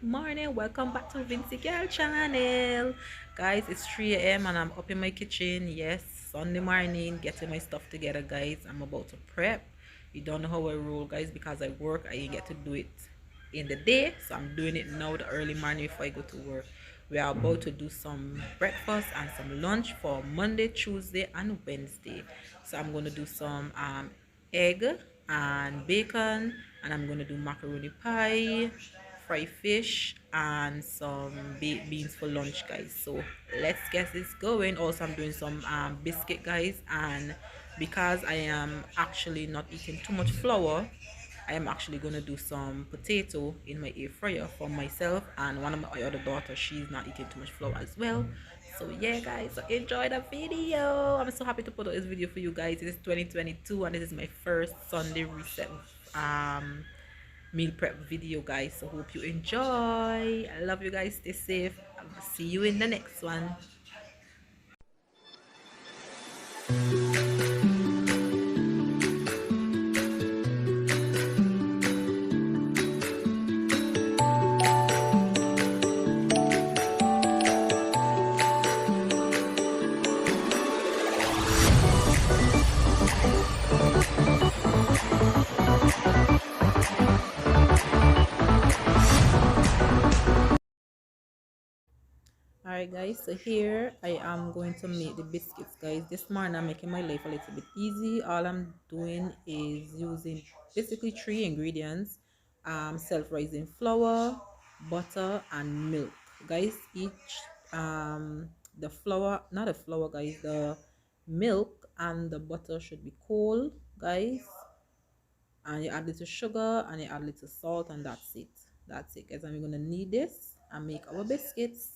morning, welcome back to Vincy Girl channel. Guys, it's 3 a.m. and I'm up in my kitchen. Yes, Sunday morning, getting my stuff together. Guys, I'm about to prep. You don't know how I roll, guys, because I work. I ain't get to do it in the day, so I'm doing it now the early morning before I go to work. We are about to do some breakfast and some lunch for Monday, Tuesday and Wednesday. So I'm going to do some egg and bacon, and I'm going to do macaroni pie, fried fish, and some baked beans for lunch, guys. So let's get this going. Also, I'm doing some biscuit, guys, and because I am actually not eating too much flour, I am actually going to do some potato in my air fryer for myself and one of my other daughters. She's not eating too much flour as well. So yeah, guys, so enjoy the video. I'm so happy to put out this video for you guys. It is 2022 and this is my first Sunday reset meal prep video, guys. So hope you enjoy. I love you guys. Stay safe. I'll see you in the next one. Alright guys, so here I am going to make the biscuits, guys. This morning I'm making my life a little bit easy. All I'm doing is using basically 3 ingredients: self-rising flour, butter and milk, guys. Each the flour, not the flour, guys, the milk and the butter should be cold, guys, and you add little sugar and you add little salt, and that's it. That's it, guys. And we're gonna need this and make our biscuits.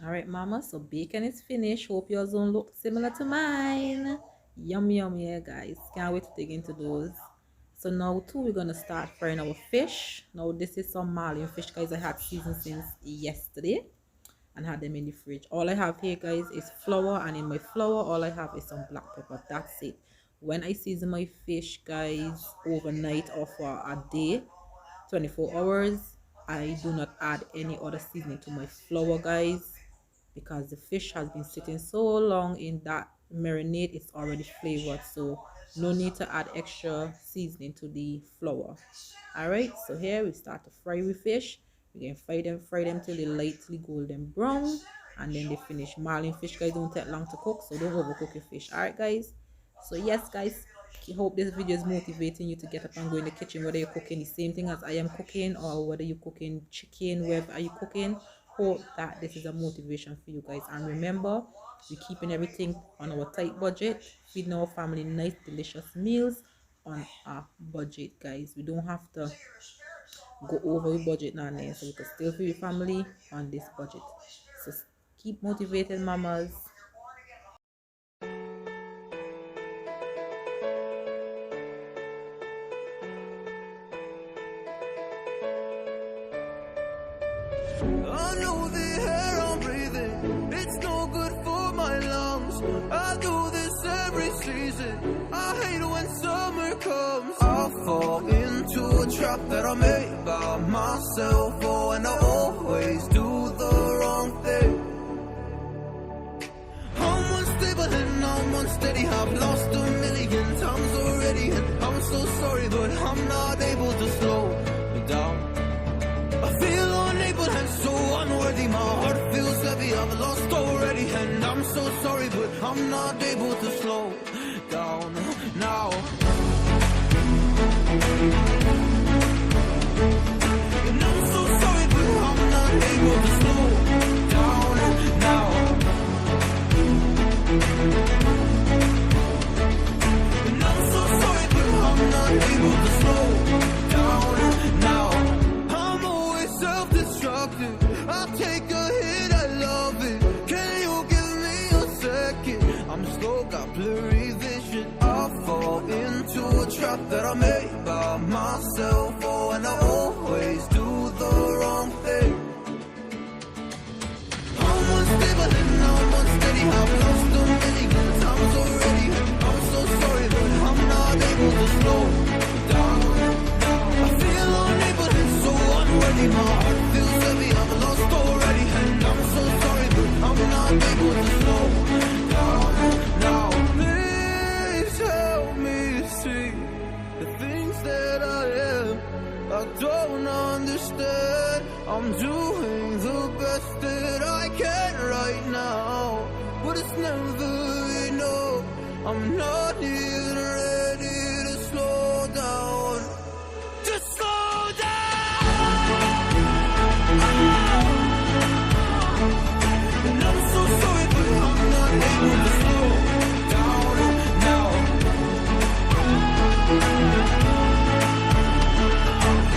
Alright, mama, so bacon is finished. Hope yours don't look similar to mine. Yum yum, yeah, guys. Can't wait to dig into those. So now too, we're gonna start frying our fish. Now this is some marlin fish, guys. I had seasoned since yesterday and had them in the fridge. All I have here, guys, is flour, and in my flour all I have is some black pepper. That's it. When I season my fish, guys, overnight or for a day, 24 hours, I do not add any other seasoning to my flour, guys, because the fish has been sitting so long in that marinade. It's already flavored, so no need to add extra seasoning to the flour. All right, so here we start to fry with fish. We can fry them till they lightly golden brown, and then they finish. Marlin fish, guys, don't take long to cook, so don't overcook your fish. All right, guys. So yes, guys, I hope this video is motivating you to get up and go in the kitchen, whether you're cooking the same thing as I am cooking or whether you're cooking chicken, wherever are you cooking. Hope that this is a motivation for you guys. And remember, we're keeping everything on our tight budget, feeding our family nice delicious meals on a budget, guys. We don't have to go over the budget now, so we can still feed your family on this budget. So keep motivated, mamas. I know the air I'm breathing, it's no good for my lungs. I do this every season, I hate when summer comes. I fall into a trap that I made by myself. Oh, and I always do the wrong thing. unstable and I'm unsteady. I've lost a million times already, and I'm so sorry, but I'm not able to slow down. I feel unable and so unworthy. My heart feels heavy, I've lost already, and I'm so sorry, but I'm not able to slow down now. And I'm so sorry, but I'm not able to slow down now. And I'm so sorry, but I'm not able to slow down now. I'm always self-destructive. I take a hit, I love it. Can you give me a second? I'm slow, got blurry vision. I fall into a trap that I made by myself. Oh, and I always do the wrong thing. I'm unstable and I'm unsteady. I've lost a million times already. I'm so sorry, but I'm not able to slow down. I feel unable and so unworthy. My heart feels heavy, I've lost already, and I'm so sorry, but I'm not able to slow down now. Please help me see the things that I am. I don't understand. I'm doing the best that I can right now, but it's never enough. I'm not even ready to slow down. Just slow down. And I'm so sorry, but I'm not able to slow down now.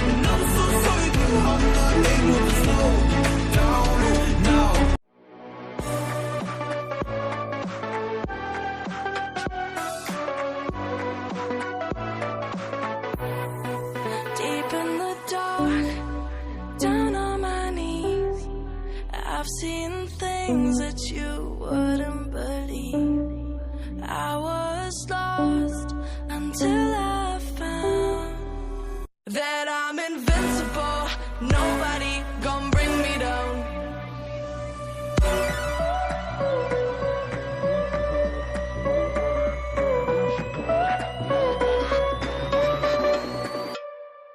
And I'm so sorry, but I'm not able to slow down now. Deep in the dark, down on my knees, I've seen things that you wouldn't believe. I was lost until I found that I'm invincible. Nobody gon' bring me down.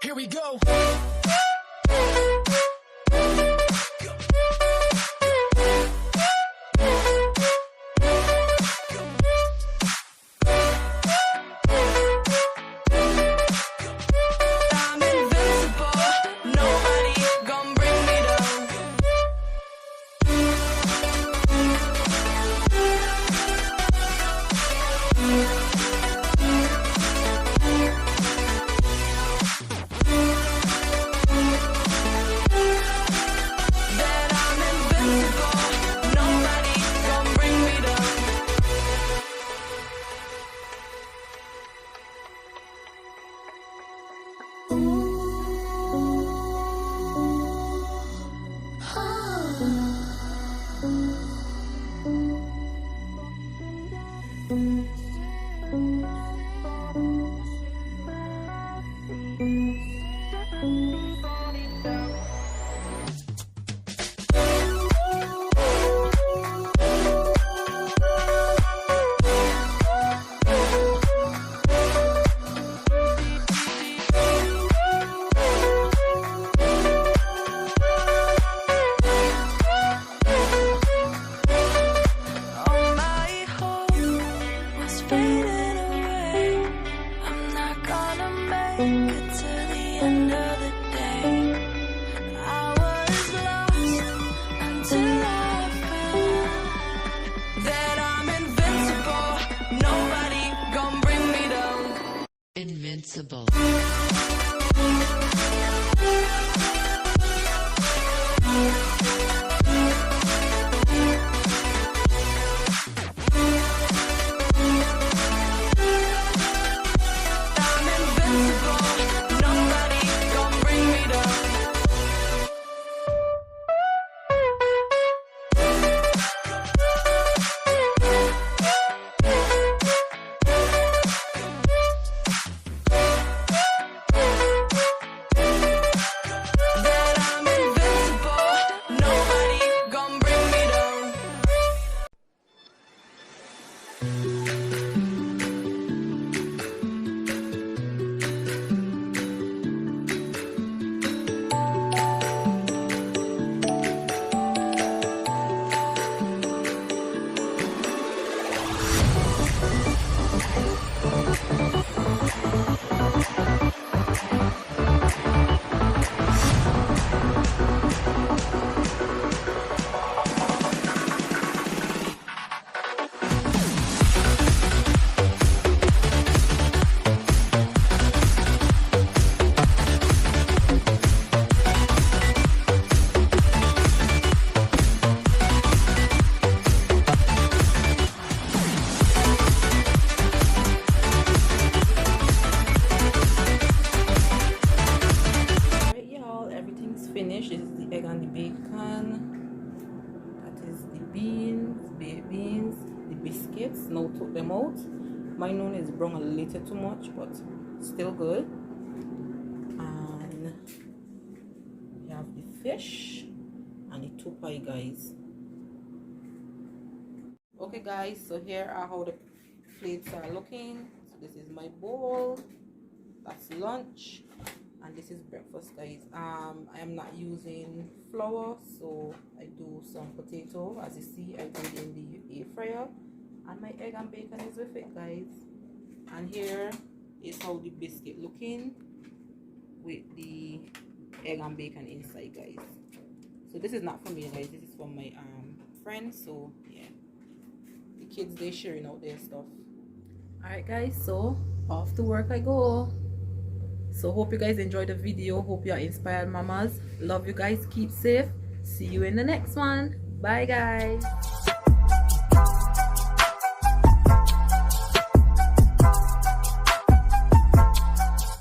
Here we go. I'm invincible. Nobody gon' bring me down. That I'm invincible. Nobody gon' bring me down. All my hope was fading away. I'm not gonna make it to the end of the day. I was lost until I found that I'm invincible. Nobody gon' bring me down. Invincible. I'm invincible. Nobody gon' bring me down. biscuits. Now took them out. My noon is brown a little too much, but still good. And we have the fish and the tupai, guys. Okay guys, so here are how the plates are looking. So this is my bowl, that's lunch, and this is breakfast, guys. I am not using flour, so I do some potato. As you see, I put it in the air fryer, and my egg and bacon is with it, guys. And here is how the biscuit looking with the egg and bacon inside, guys. So this is not for me, guys, this is for my friends. So yeah, the kids, they sharing out their stuff. All right guys, so off to work I go. So hope you guys enjoyed the video. Hope you are inspired, mamas. Love you guys. Keep safe. See you in the next one. Bye guys.